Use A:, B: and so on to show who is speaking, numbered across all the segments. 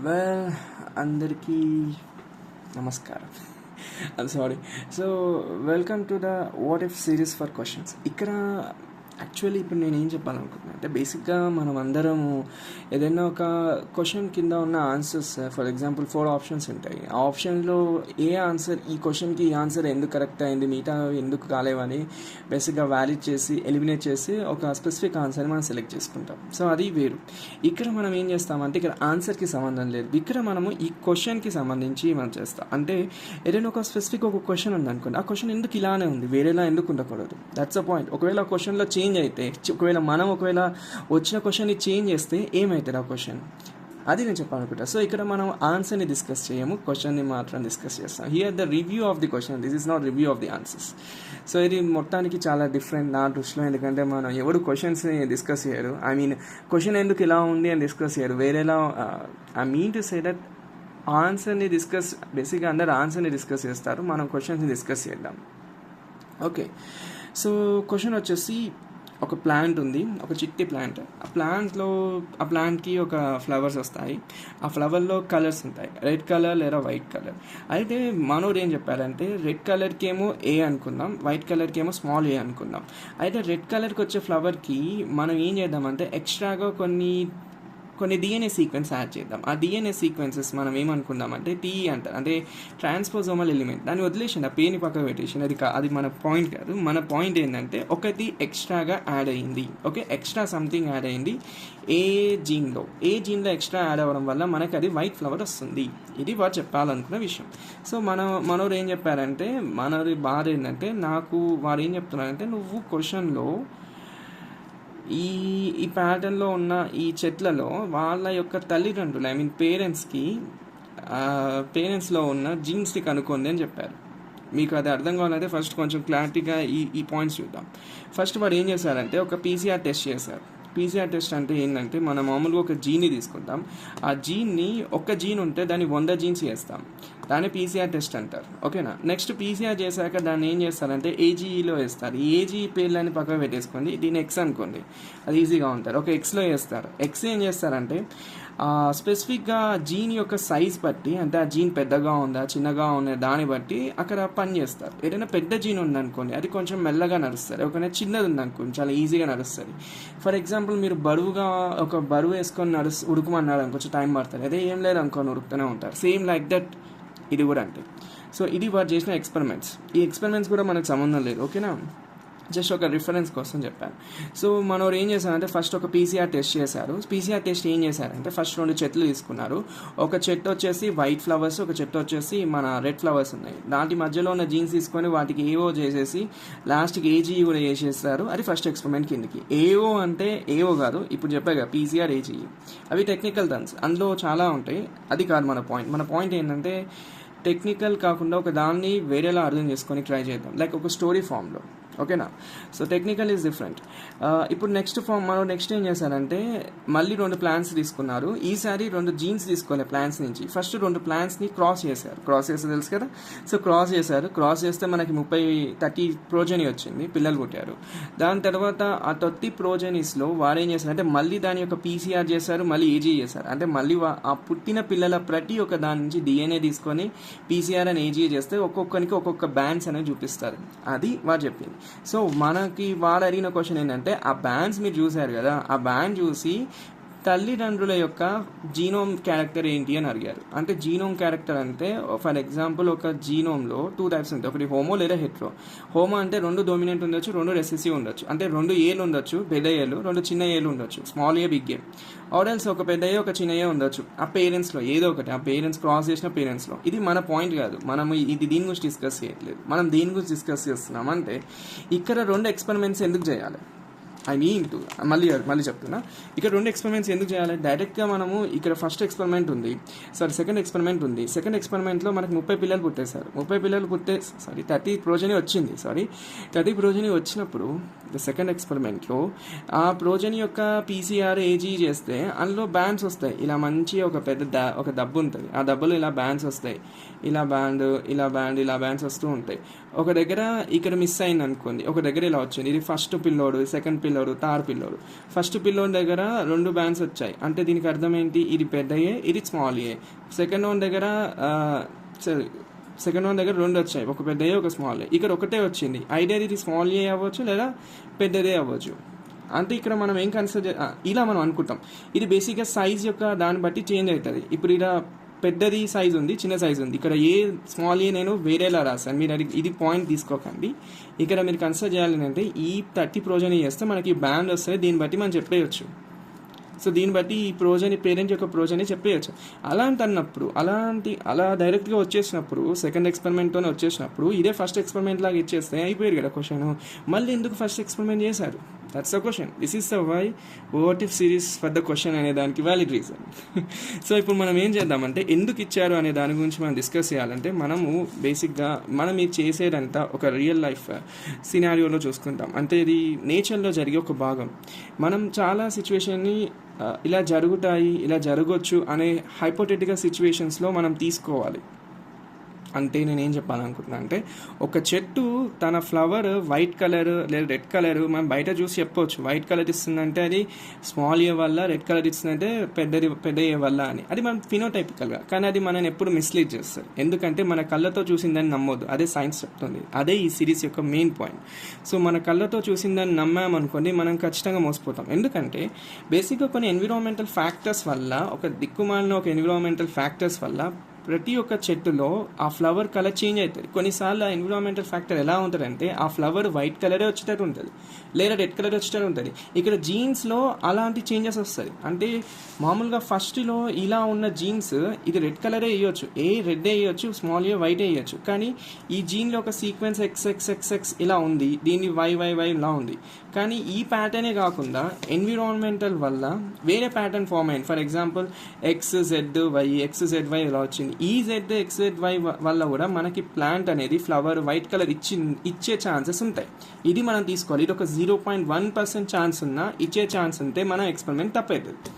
A: Well అందరికీ నమస్కారం. I'm sorry. So welcome to the what if series for questions. ఇక్కడ actually ఇప్పుడు నేను ఏం చెప్పాలనుకుంటున్నాను అంటే బేసిక్గా మనం అందరము ఏదైనా ఒక క్వశ్చన్ కింద ఉన్న ఆన్సర్స్, ఫర్ ఎగ్జాంపుల్ 4 ఆప్షన్స్ ఉంటాయి. ఆ ఆప్షన్లో ఏ ఆన్సర్, ఈ క్వశ్చన్కి ఈ ఆన్సర్ ఎందుకు కరెక్ట్ అయింది, మిగతా ఎందుకు కాలేవని బేసిక్గా వ్యాలిడ్ చేసి ఎలిమినేట్ చేసి ఒక స్పెసిఫిక్ ఆన్సర్ని మనం సెలెక్ట్ చేసుకుంటాం. సో అది వేరు. ఇక్కడ మనం ఏం చేస్తామంటే ఇక్కడ ఆన్సర్కి సంబంధం లేదు, ఇక్కడ మనము ఈ క్వశ్చన్కి సంబంధించి మనం చేస్తాం. అంటే ఏదైనా ఒక స్పెసిఫిక్ ఒక క్వశ్చన్ ఉంది అనుకోండి, ఆ క్వశ్చన్ ఎందుకు ఇలానే ఉంది, వేరేలా ఎందుకు ఉండకూడదు, దట్స్ అ పాయింట్. ఒకవేళ ఆ క్వశ్చన్లో చేంజ్ అయితే, ఒకవేళ వచ్చిన క్వశ్చన్ని చేంజ్ చేస్తే ఏమవుతుంది ఆ క్వశ్చన్, అది నేను చెప్పాలనుకుంటా. సో ఇక్కడ మనం ఆన్సర్ని డిస్కస్ చేయము, క్వశ్చన్ని మాత్రం డిస్కస్ చేస్తాం. Here the review of the question, this is not review of the answers. So ఇది మొత్తానికి చాలా డిఫరెంట్ నా దృష్టిలో. ఎందుకంటే మనం ఎవరు క్వశ్చన్స్ని డిస్కస్ చేయరు, క్వశ్చన్ ఎందుకు ఇలా ఉంది అని డిస్కస్ చేయరు, వేరేలా. I mean to say that ఆన్సర్ని డిస్కస్, బేసిక్గా అందరు ఆన్సర్ని డిస్కస్ చేస్తారు, మనం క్వశ్చన్స్ని డిస్కస్ చేద్దాం. ఓకే, సో క్వశ్చన్ వచ్చేసి ఒక ప్లాంట్ ఉంది, ఒక చిట్టి ప్లాంట్. ఆ ప్లాంట్కి ఒక ఫ్లవర్స్ వస్తాయి. ఆ ఫ్లవర్లో కలర్స్ ఉంటాయి, రెడ్ కలర్ లేదా వైట్ కలర్. అయితే మనోడు ఏం చెప్పారంటే రెడ్ కలర్కి ఏమో ఏ అనుకుందాం, వైట్ కలర్కి ఏమో స్మాల్ ఏ అనుకుందాం. అయితే రెడ్ కలర్కి వచ్చే ఫ్లవర్కి మనం ఏం చేద్దామంటే ఎక్స్ట్రాగా కొన్ని డిఎన్ఏ సీక్వెన్స్ యాడ్ చేద్దాం. ఆ డిఎన్ఏ సీక్వెన్సెస్ మనం ఏమనుకుందామంటే టీఈ అంటారు, అంటే ట్రాన్స్పోజోమల్ ఎలిమెంట్. దాన్ని వదిలేసింది, ఆ పేరుని పక్కకు పెట్టేసింది. అది మన పాయింట్ కాదు. మన పాయింట్ ఏంటంటే ఒకటి ఎక్స్ట్రాగా యాడ్ అయ్యింది. ఓకే, ఎక్స్ట్రా సంథింగ్ యాడ్ అయ్యింది ఏ జీన్లో ఎక్స్ట్రా యాడ్ అవ్వడం వల్ల మనకి అది వైట్ ఫ్లవర్ వస్తుంది. ఇది వారు చెప్పాలనుకున్న విషయం. సో మనోరు ఏం చెప్పారంటే, మనోరి బాధ ఏంటంటే, వారు ఏం చెప్తున్నారంటే నువ్వు క్వశ్చన్లో ఈ ప్యాటర్న్లో ఉన్న ఈ చెట్లలో వాళ్ళ యొక్క తల్లిదండ్రులు, పేరెంట్స్లో ఉన్న జీన్స్ని కనుక్కోండి అని చెప్పారు. మీకు అది అర్థం కావాలంటే ఫస్ట్ కొంచెం క్లారిటీగా ఈ పాయింట్స్ చూద్దాం. ఫస్ట్ వాడు ఏం చేశారంటే ఒక పీసీఆర్ టెస్ట్ చేశారు. పీసీఆర్ టెస్ట్ అంటే ఏంటంటే మనం మామూలుగా ఒక జీన్ని తీసుకుంటాం, ఆ జీన్ని ఒక జీన్ ఉంటే దాన్ని 100 జీన్స్ చేస్తాం, దాన్ని పీసీఆర్ టెస్ట్ అంటారు. ఓకేనా. నెక్స్ట్ పీసీఆర్ చేశాక దాన్ని ఏం చేస్తారంటే ఏజీఈలో వేస్తారు. ఈ ఏజీఈ పేర్లని పక్కన పెట్టేసుకోండి, దీన్ని ఎక్స్ అనుకోండి, అది ఈజీగా ఉంటారు. ఒక ఎక్స్లో వేస్తారు. ఎక్స్ ఏం చేస్తారంటే స్పెసిఫిక్గా జీన్ యొక్క సైజ్ బట్టి, అంటే ఆ జీన్ పెద్దగా ఉందా చిన్నగా ఉందా దాన్ని బట్టి అక్కడ పని చేస్తారు. ఏదైనా పెద్ద జీన్ ఉందనుకోండి, అది కొంచెం మెల్లగా నడుస్తుంది. ఒకవేళ చిన్నది ఉందనుకోండి, చాలా ఈజీగా నడుస్తుంది. ఫర్ ఎగ్జాంపుల్ మీరు బరువు వేసుకొని ఉడుకుమన్నారు కొంచెం టైం పడుతుంది. అదే ఏం లేదు అనుకోని ఉడుకుతూనే ఉంటారు. సేమ్ లైక్ దట్ ఇది కూడా అంటే. సో ఇది వారు చేసిన ఎక్స్పెరిమెంట్స్. ఈ ఎక్స్పెరిమెంట్స్ కూడా మనకు సంబంధం లేదు, ఓకేనా, జస్ట్ ఒక రిఫరెన్స్ కోసం చెప్పాను. సో మనోరు ఏం చేశారంటే ఫస్ట్ ఒక పీసీఆర్ టెస్ట్ చేశారు. పీసీఆర్ టెస్ట్ ఏం చేశారంటే ఫస్ట్ 2 చెట్లు తీసుకున్నారు. ఒక చెట్టు వచ్చేసి వైట్ ఫ్లవర్స్, ఒక చెట్టు వచ్చేసి మన రెడ్ ఫ్లవర్స్ ఉన్నాయి. దాంటి మధ్యలో ఉన్న జీన్స్ తీసుకొని వాటికి ఏవో చేసేసి లాస్ట్కి ఏజీఈ కూడా చేసేస్తారు. అది ఫస్ట్ ఎక్స్పెరిమెంట్ కిందకి. ఏఓ అంటే ఏఓ కాదు, ఇప్పుడు చెప్పాగా పీసీఆర్ ఏజీఈ, అవి టెక్నికల్ టర్మ్స్, అందులో చాలా ఉంటాయి. అది కాదు మన పాయింట్. మన పాయింట్ ఏంటంటే టెక్నికల్ కాకుండా ఒక దాన్ని వేరేలా అర్థం చేసుకొని ట్రై చేద్దాం, లైక్ ఒక స్టోరీ ఫామ్లో. ఓకేనా. So technical is different. ఇప్పుడు నెక్స్ట్ ఏం చేశారంటే మళ్ళీ 2 ప్లాంట్స్ తీసుకున్నారు. ఈసారి 2 జీన్స్ తీసుకోవాలి ప్లాంట్స్ నుంచి. ఫస్ట్ 2 ప్లాంట్స్ని క్రాస్ చేశారు. క్రాస్ చేస్తే తెలుసు కదా. సో క్రాస్ చేస్తే మనకి 30 ప్రోజెనీ వచ్చింది, పిల్లలు పుట్టారు. దాని తర్వాత ఆ 30 ప్రోజెనీస్లో వారు ఏం చేశారంటే మళ్ళీ దాని యొక్క పీసీఆర్ చేశారు, మళ్ళీ ఏజీ చేశారు. అంటే మళ్ళీ ఆ పుట్టిన పిల్లల ప్రతి ఒక్క దాని నుంచి డిఎన్ఏ తీసుకొని పీసీఆర్ అని ఏజీ చేస్తే ఒక్కొక్కరికి ఒక్కొక్క బ్యాండ్స్ అనేవి చూపిస్తారు. అది వారు చెప్పింది. సో వాడు అడిగిన క్వశ్చన్ ఏంటంటే ఆ బ్యాండ్స్ మీరు చూశారు కదా, ఆ బ్యాండ్ చూసి తల్లిదండ్రుల యొక్క జీనోమ్ క్యారెక్టర్ ఏంటి అని అడిగారు. అంటే జీనోమ్ క్యారెక్టర్ అంటే ఫర్ ఎగ్జాంపుల్ ఒక జీనోమ్లో 2 టైప్స్ ఉంటాయి, ఒకటి హోమో లేదా హెట్రో. హోమో అంటే 2 డొమినెంట్ ఉండొచ్చు, 2 రెసెసివ్ ఉండొచ్చు. అంటే 2 ఏలు ఉండొచ్చు, పెద్ద ఏలు, 2 చిన్న ఏలు ఉండొచ్చు, స్మాల్ ఏ బిగ్ ఏ. ఆర్ఎల్స్ ఒక పెద్ద ఏ ఒక చిన్న ఏ ఉండొచ్చు. ఆ పేరెంట్స్లో ఏదో ఒకటి, ఆ పేరెంట్స్ క్రాస్ చేసిన పేరెంట్స్లో. ఇది మన పాయింట్ కాదు, మనం దీని గురించి డిస్కస్ చేయట్లేదు. మనం దేని గురించి డిస్కస్ చేస్తున్నాం అంటే ఇక్కడ 2 ఎక్స్పెరిమెంట్స్ ఎందుకు చేయాలి, మళ్ళీ చెప్తున్నా. ఇక్కడ 2 ఎక్స్పెరిమెంట్స్ ఎందుకు చేయాలి. డైరెక్ట్గా మనము ఇక్కడ ఫస్ట్ ఎక్స్పెరిమెంట్ ఉంది, సెకండ్ ఎక్స్పెరిమెంట్ ఉంది. సెకండ్ ఎక్స్పెరిమెంట్లో మనకి 30 పిల్లలు పుట్టేశారు. 30 ప్రోజనీ వచ్చింది. 30 ప్రోజనీ వచ్చినప్పుడు సెకండ్ ఎక్స్పెరిమెంట్లో ఆ ప్రోజనీ యొక్క పీసీఆర్ ఏజీ చేస్తే అందులో బ్యాండ్స్ వస్తాయి. ఇలా మంచి ఒక దబ్బు ఉంటుంది, ఆ దబ్బులో ఇలా బ్యాండ్స్ వస్తాయి. ఇలా బ్యాండ్స్ వస్తూ ఉంటాయి. ఒక దగ్గర ఇక్కడ మిస్ అయింది అనుకోండి, ఒక దగ్గర ఇలా వచ్చింది. ఇది ఫస్ట్ పిల్లోడు, సెకండ్ పిల్ల పిల్లోడు, థర్డ్ పిల్లోడు. ఫస్ట్ పిల్లోడి దగ్గర 2 బ్యాండ్స్ వచ్చాయి అంటే దీనికి అర్థం ఏంటి, ఇది పెద్ద ఏ, ఇది స్మాల్ ఏ. సెకండ్ వన్ దగ్గర 2 వచ్చాయి, ఒక పెద్ద ఏ, ఒక స్మాల్ ఏ. ఇక్కడ ఒకటే వచ్చింది, ఐడియా ఇది స్మాల్ ఏ అవ్వచ్చు లేదా పెద్దదే అవ్వచ్చు. అంటే ఇక్కడ మనం ఏం కన్సిడర్ ఇలా మనం అనుకుంటాం, ఇది బేసిక్గా సైజ్ యొక్క దాన్ని బట్టి చేంజ్ అవుతుంది. ఇప్పుడు ఇలా పెద్దది సైజ్ ఉంది, చిన్న సైజ్ ఉంది. ఇక్కడ ఏ స్మాల్ ఏ నేను వేరేలా రాశాను, మీరు ఇది పాయింట్ తీసుకోకండి. ఇక్కడ మీరు కన్సిడర్ చేయాలి అంటే ఈ 30 ప్రోజనీ చేస్తే మనకి బ్యాండ్ వస్తుంది, దీన్ని బట్టి మనం చెప్పేయచ్చు. సో దీన్ని బట్టి ఈ ప్రోజనీ పేరెంట్ యొక్క ప్రోజనీ చెప్పేయచ్చు. అలా డైరెక్ట్గా వచ్చేసినప్పుడు సెకండ్ ఎక్స్పెరిమెంట్తోనే వచ్చేసినప్పుడు ఇదే ఫస్ట్ ఎక్స్పెరిమెంట్ లాగా ఇచ్చేస్తే అయిపోయారు కదా క్వశ్చన్. మళ్ళీ ఎందుకు ఫస్ట్ ఎక్స్పెరిమెంట్ చేశారు? That's the question. This is the why what if series for the question అనే దానికి వ్యాలిడ్ రీజన్. సో ఇప్పుడు మనం ఏం చేద్దామంటే ఎందుకు ఇచ్చారు అనే దాని గురించి మనం డిస్కస్ చేయాలంటే మనము బేసిక్గా మనం ఇది చేసేదంతా ఒక రియల్ లైఫ్ సినారియోలో చూసుకుంటాం. అంటే ఇది నేచర్లో జరిగే ఒక భాగం. మనం చాలా సిచ్యువేషన్ని ఇలా జరుగుతాయి, ఇలా జరగవచ్చు అనే హైపోథెటికల్ సిచ్యువేషన్స్లో మనం తీసుకోవాలి. అంటే నేనేం చెప్పాలనుకుంటున్నా అంటే ఒక చెట్టు తన ఫ్లవర్ వైట్ కలర్ లేదా రెడ్ కలర్ మనం బయట చూసి చెప్పవచ్చు, వైట్ కలర్ ఇస్తుందంటే అది స్మాల్ ఏ వల్ల, రెడ్ కలర్ ఇస్తుందంటే పెద్ద ఏ వల్ల అని. అది మనం ఫినోటైపికల్గా, కానీ అది మనని ఎప్పుడు మిస్లీడ్ చేస్తారు. ఎందుకంటే మన కళ్ళతో చూసిందని నమ్మొద్దు, అదే సైన్స్ చెప్తుంది. అదే ఈ సిరీస్ యొక్క మెయిన్ పాయింట్. సో మన కళ్ళతో చూసిందని నమ్మామనుకోండి మనం ఖచ్చితంగా మోసపోతాం. ఎందుకంటే బేసిక్గా కొన్ని ఎన్విరాన్మెంటల్ ఫ్యాక్టర్స్ వల్ల, ఒక దిక్కుమాలిన ఒక ఎన్విరాన్మెంటల్ ఫ్యాక్టర్స్ వల్ల ప్రతి ఒక్క చెట్టులో ఆ ఫ్లవర్ కలర్ చేంజ్ అవుతుంది. కొన్నిసార్లు ఆ ఎన్విరాన్మెంటల్ ఫ్యాక్టర్ ఎలా ఉంటుందంటే ఆ ఫ్లవర్ వైట్ కలరే వచ్చేటట్టు ఉంటుంది లేదా రెడ్ కలర్ వచ్చేటట్టు ఉంటుంది. ఇక్కడ జీన్స్లో అలాంటి చేంజెస్ వస్తాయి. అంటే మామూలుగా ఫస్ట్లో ఇలా ఉన్న జీన్స్ ఇది రెడ్ కలరే వేయచ్చు, ఏ రెడ్ వేయచ్చు, స్మాల్ ఏ వైట్ వేయచ్చు. కానీ ఈ జీన్లో ఒక సీక్వెన్స్ XXXX ఇలా ఉంది, దీన్ని YYY ఇలా ఉంది. కానీ ఈ ప్యాటర్నే కాకుండా ఎన్విరాన్మెంటల్ వల్ల వేరే ప్యాటర్న్ ఫామ్ అయింది. ఫర్ ఎగ్జాంపుల్ XZY XZY ఇలా వచ్చింది. ఈ ZXZY వల్ల కూడా మనకి ప్లాంట్ అనేది ఫ్లవర్ వైట్ కలర్ ఇచ్చే ఛాన్సెస్ ఉంటాయి. ఇది మనం తీసుకోవాలి. ఇది ఒక 0.1% ఛాన్స్ ఉన్నా ఇచ్చే ఛాన్స్ ఉంటే మన ఎక్స్పెరిమెంట్ తప్పవుతుంది.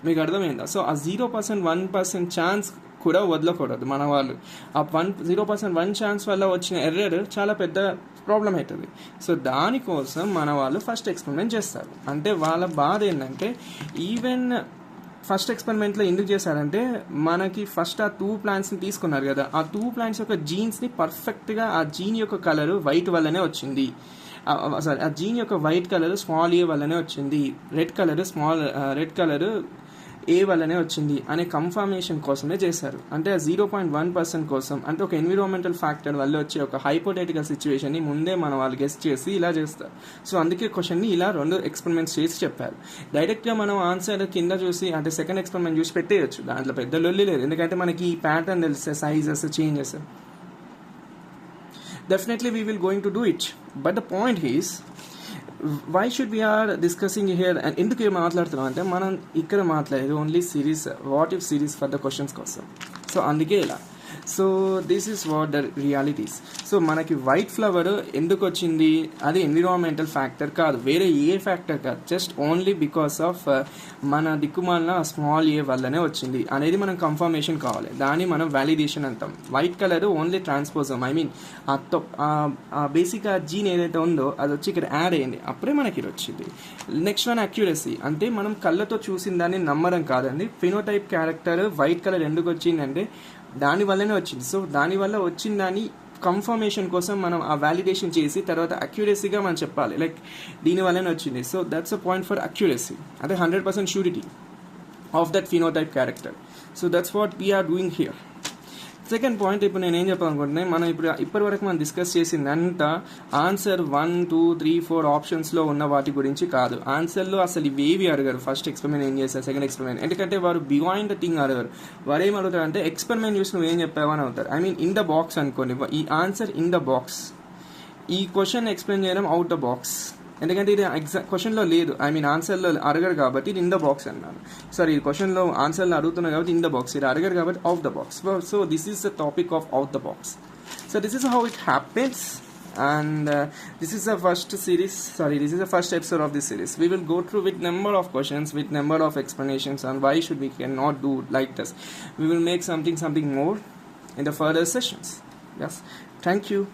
A: మీకు అర్థమైందా? సో ఆ 0.1% ఛాన్స్ కూడా వదలకూడదు మన వాళ్ళు. ఆ 0.1 ఛాన్స్ వల్ల వచ్చిన ఎర్రర్ చాలా పెద్ద ప్రాబ్లం అవుతుంది. సో దానికోసం మన వాళ్ళు ఫస్ట్ ఎక్స్పెరిమెంట్ చేస్తారు. అంటే వాళ్ళ బాధ ఏంటంటే ఈవెన్ ఫస్ట్ ఎక్స్పెరిమెంట్లో ఎందుకు చేశారంటే మనకి ఫస్ట్ ఆ 2 ప్లాంట్స్ని తీసుకున్నారు కదా, ఆ 2 ప్లాంట్స్ యొక్క జీన్స్ని పర్ఫెక్ట్గా ఆ జీన్ యొక్క కలరు వైట్ వల్లనే వచ్చింది. ఆ జీన్ యొక్క వైట్ కలర్ స్మాల్ ఏ వల్లనే వచ్చింది, రెడ్ కలర్ ఏ వల్లనే వచ్చింది అనే కన్ఫర్మేషన్ కోసమే చేశారు. అంటే ఆ 0.1% కోసం, అంటే ఒక ఎన్విరాన్మెంటల్ ఫ్యాక్టర్ వల్ల వచ్చే ఒక హైపోథెటికల్ సిచ్యువేషన్ని ముందే మన వాళ్ళు గెస్ట్ చేసి ఇలా చేస్తారు. సో అందుకే క్వశ్చన్ని ఇలా 2 ఎక్స్పెరిమెంట్స్ చేసి చెప్పారు. డైరెక్ట్గా మనం ఆన్సర్ కింద చూసి అంటే సెకండ్ ఎక్స్పెరిమెంట్ చూసి పెట్టేయచ్చు, దాంట్లో పెద్ద లొల్లి లేదు. ఎందుకంటే మనకి ఈ ప్యాటర్న్ తెలిస్తే sizes changes definitely we will going to do it, but the point is why should we are discussing here and ఎందుకు మాట్లాడుతున్నాం అంటే మనం ఇక్కడ మాట్లాడేది only series what if series for the questions కోసం. సో అందుకే ఇలా. So this is what the realities. So మనకి వైట్ ఫ్లవర్ ఎందుకు వచ్చింది, అది ఎన్విరాన్మెంటల్ ఫ్యాక్టర్ కాదు, వేరే ఏ ఫ్యాక్టర్ కాదు, జస్ట్ ఓన్లీ బికాస్ ఆఫ్ మన దిక్కుమాలిన స్మాల్ ఏ వల్లనే వచ్చింది అనేది మనం కన్ఫర్మేషన్ కావాలి. దాన్ని మనం వ్యాలిడేషన్ అంటాం. White colour only transposon, I mean basic ఆ జీన్ ఏదైతే ఉందో అది వచ్చి ఇక్కడ యాడ్ అయ్యింది, అప్పుడే మనకి ఇది వచ్చింది. నెక్స్ట్ వన్ అక్యురసీ, అంటే మనం కళ్ళతో చూసిన దాన్ని నమ్మడం కాదండి. ఫినోటైప్ క్యారెక్టర్ వైట్ కలర్ ఎందుకు వచ్చిందంటే దానివల్లనే వచ్చింది. సో దానివల్ల వచ్చిన దాన్ని కన్ఫర్మేషన్ కోసం మనం ఆ వ్యాలిడేషన్ చేసి తర్వాత అక్యురసీగా మనం చెప్పాలి, లైక్ దీనివల్లనే వచ్చింది. So that's a point for accuracy, అంటే 100% surety of that phenotype character. So that's what we are doing here. Second point, ఇప్పుడు నేను ఏం చెప్పాలనుకుంటున్నాను, మనం ఇప్పటి వరకు మనం డిస్కస్ చేసింది అంతా ఆన్సర్ 1, 2, 3, 4 ఆప్షన్స్లో ఉన్న వాటి గురించి కాదు. ఆన్సర్లో అసలు ఇవేవి అడగరు. ఫస్ట్ ఎక్స్పెరిమెంట్ ఏం చేస్తారు, సెకండ్ ఎక్స్పెరిమెంట్, ఎందుకంటే వారు బియాండ్ ద థింగ్ అడగరు. వారు ఏం అడుగుతారు అంటే ఎక్స్పెరిమెంట్ చూసి నువ్వు ఏం చెప్పావు అని అవుతారు. I mean in the box అనుకోండి, ఈ ఆన్సర్ ఇన్ ద బాక్స్, ఈ క్వశ్చన్ ఎక్స్ప్లెయిన్ చేయడం అవుట్ ద బాక్స్. ఎందుకంటే ఇది క్వశ్చన్లో లేదు, ఐ మీన్ ఆన్సర్లో అడగరు కాబట్టి ఇది ఇన్ ద బాక్స్ అన్నాను. సారీ, ఈ క్వశ్చన్లో ఆన్సర్లో అడుగుతున్నాను కాబట్టి ఇన్ ద బాక్స్, ఇది అడగరు కాబట్టి out the box. So this is the topic of out the box. So this is how it happens and this is the first episode of this series. We will go through with number of questions, with number of explanations on why should we cannot do like this. We will make something more in the further sessions. Yes, thank you.